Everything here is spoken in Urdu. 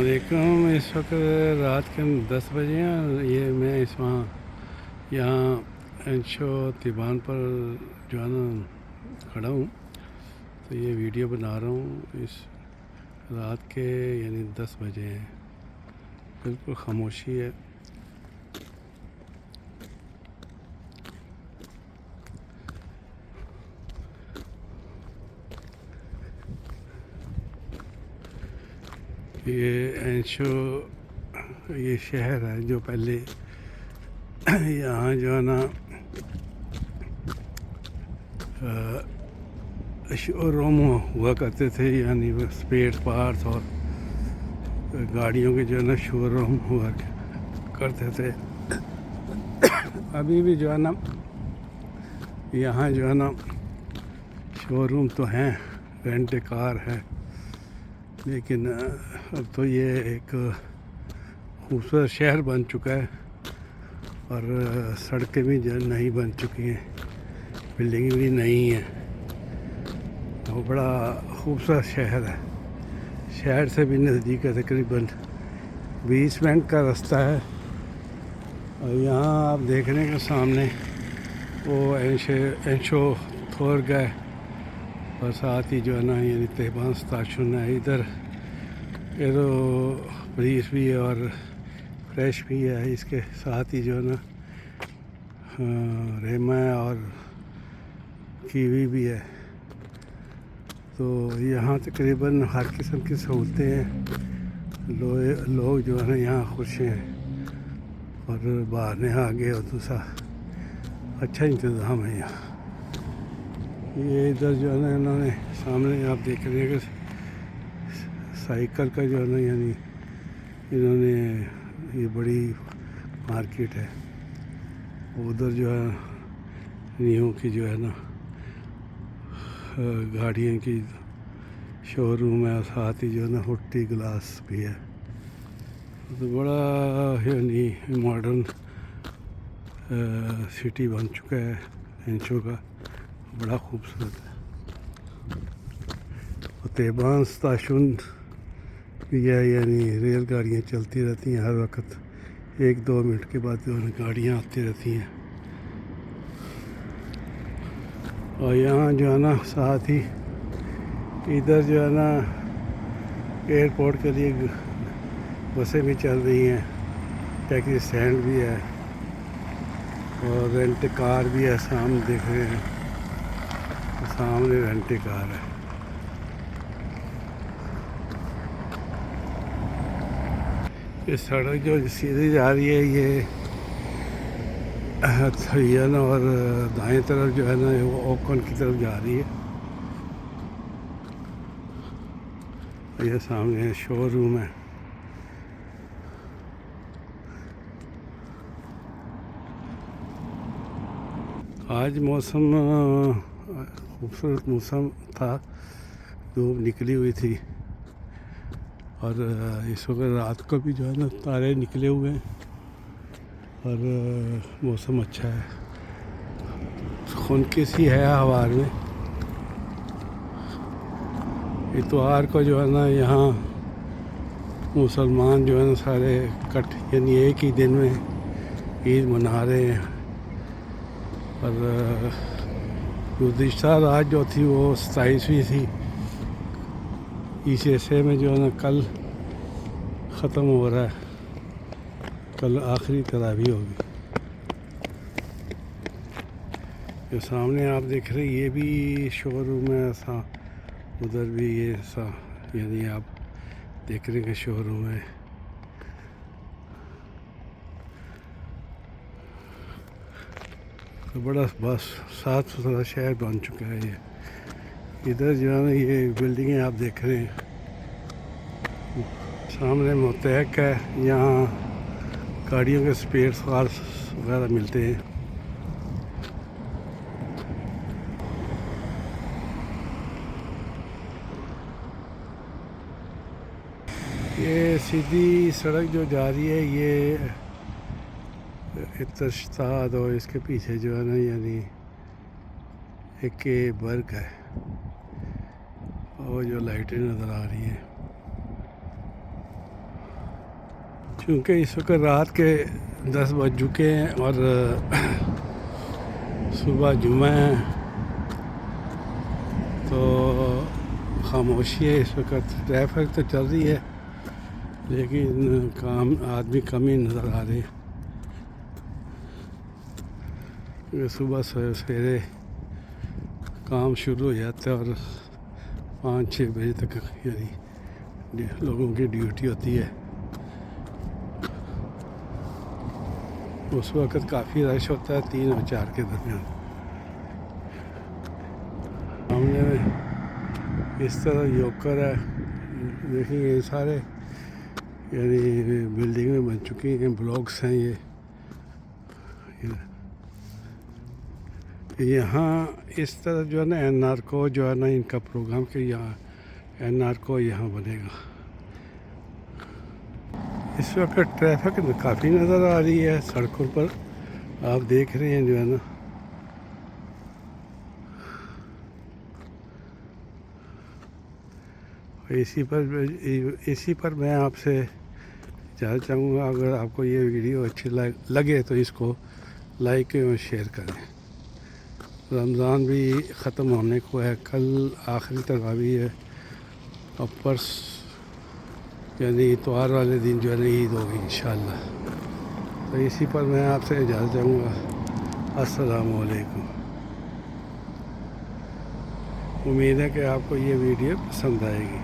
علیکم. اس وقت رات کے 10 بجے ہیں. یہ میں اس وہاں یہاں انشو تیبان پر جو ہے نا کھڑا ہوں، تو یہ ویڈیو بنا رہا ہوں. اس رات کے یعنی 10 بجے ہیں، بالکل خاموشی ہے. یہ انشو یہ شہر ہے جو پہلے یہاں جو ہے نا شو روم ہوا کرتے تھے، یعنی اسپیئر پارٹس اور گاڑیوں کے جو ہے نا شو روم ہوا کرتے تھے. ابھی بھی جو ہے نا یہاں جو ہے نا شو روم تو ہیں، رینٹ کار ہے، لیکن اب تو یہ ایک خوبصورت شہر بن چکا ہے اور سڑکیں بھی جو نہیں بن چکی ہیں، بلڈنگ بھی نہیں ہے. وہ بڑا خوبصورت شہر ہے، شہر سے بھی نزدیک ہے، تقریباً 20 منٹ کا رستہ ہے. اور یہاں آپ دیکھ رہے ہیں کہ سامنے وہ انشو تھور گئے، اور ساتھ ہی جو ہے نا یعنی تیبان اسٹیشن ہے. ادھر پولیس بھی ہے اور فریش بھی ہے. اس کے ساتھ ہی جو ہے نا ریما اور کیوی بھی ہے. تو یہاں تقریباً ہر قسم کی سہولتیں ہیں. لوگ جو ہے نا یہاں خوش ہیں، اور باہر نے آگے اور دوسرا اچھا انتظام ہے یہاں. یہ ادھر جو ہے نا انہوں نے سامنے آپ دیکھ رہے ہیں کہ سائیکل کا جو ہے نا یعنی انہوں نے یہ بڑی مارکیٹ ہے. ادھر جو ہے نیو کی جو ہے نا گاڑیوں کی شو روم ہے، اور ساتھ ہی جو ہے نا ہٹی گلاس بھی ہے. تو بڑا یعنی ماڈرن سٹی بن چکا ہے انشو کا، بڑا خوبصورت ہے. تیبان اسٹیشن بھی ہے، یعنی ریل گاڑیاں چلتی رہتی ہیں ہر وقت، 1-2 منٹ کے بعد جو ہے گاڑیاں آتی رہتی ہیں. اور یہاں جو ہے نا ساتھ ہی ادھر جو ہے نا ایئرپورٹ کے لیے بسیں بھی چل رہی ہیں، ٹیکسی اسٹینڈ بھی ہے، اور رینٹ کار بھی ہے. سامنے دیکھ رہے ہیں، سامنے رینٹ کار ہے. یہ سڑک جو سیدھی جا رہی ہے یہ نا، اور دائیں طرف جو ہے نا وہ اوکن کی طرف جا رہی ہے. یہ سامنے شو روم ہے. آج موسم خوبصورت موسم تھا، دھوپ نکلی ہوئی تھی، اور اس وقت رات کو بھی جو ہے نا تارے نکلے ہوئے ہیں، اور موسم اچھا ہے، خنکی سی ہے ہوا میں. اتوار کو جو ہے نا یہاں مسلمان جو ہے نا سارے یعنی ایک ہی دن میں عید منا رہے ہیں. اور گزشتہ رات جو تھی وہ 27ویں تھی. اس عرصے میں جو ہے نا کل ختم ہو رہا ہے، کل آخری تراویح ہوگی. جو سامنے آپ دیکھ رہے ہیں یہ بھی شو روم ہے ایسا، ادھر بھی یہ ایسا، یعنی آپ دیکھ رہے ہیں کہ شو روم ہے. تو بڑا بس صاف ستھرا شہر بن چکا ہے یہ. ادھر جو ہے نا یہ بلڈنگیں آپ دیکھ رہے ہیں، سامنے متحق ہے، یہاں گاڑیوں کے اسپیئر پارٹس وغیرہ ملتے ہیں. یہ سیدھی سڑک جو جا رہی ہے یہ اتشتاد، اور اس کے پیچھے جو ہے نا یعنی ایک برگ ہے، اور جو لائٹیں نظر آ رہی ہیں. چونکہ اس وقت رات کے 10 بج چکے ہیں اور صبح جمعہ ہے، تو خاموشی ہے اس وقت. ٹریفک تو چل رہی ہے لیکن آدمی کم ہی نظر آ رہے ہیں. صبح سویرے کام شروع ہو جاتا ہے اور 5-6 بجے تک یعنی لوگوں کی ڈیوٹی ہوتی ہے. اس وقت کافی رش ہوتا ہے 3 اور 4 کے درمیان. سامنے اس طرح یوکر ہے، دیکھیں یہ سارے یعنی بلڈنگیں بن چکی ہیں، بلاکس ہیں. یہاں اس طرح جو ہے نا این آر کو جو ہے نا ان کا پروگرام کہ یہاں این آر کو یہاں بنے گا. اس وقت ٹریفک کافی نظر آ رہی ہے سڑکوں پر، آپ دیکھ رہے ہیں جو ہے نا. اسی پر میں آپ سے جاننا چاہوں گا، اگر آپ کو یہ ویڈیو اچھی لگے تو اس کو لائک اور شیئر کریں. رمضان بھی ختم ہونے کو ہے، کل آخری تراویح ہے اور پرس یعنی اتوار والے دن جو ہے نا عید ہوگی انشاءاللہ. تو اسی پر میں آپ سے اجازت چاہوں گا. السلام علیکم. امید ہے کہ آپ کو یہ ویڈیو پسند آئے گی.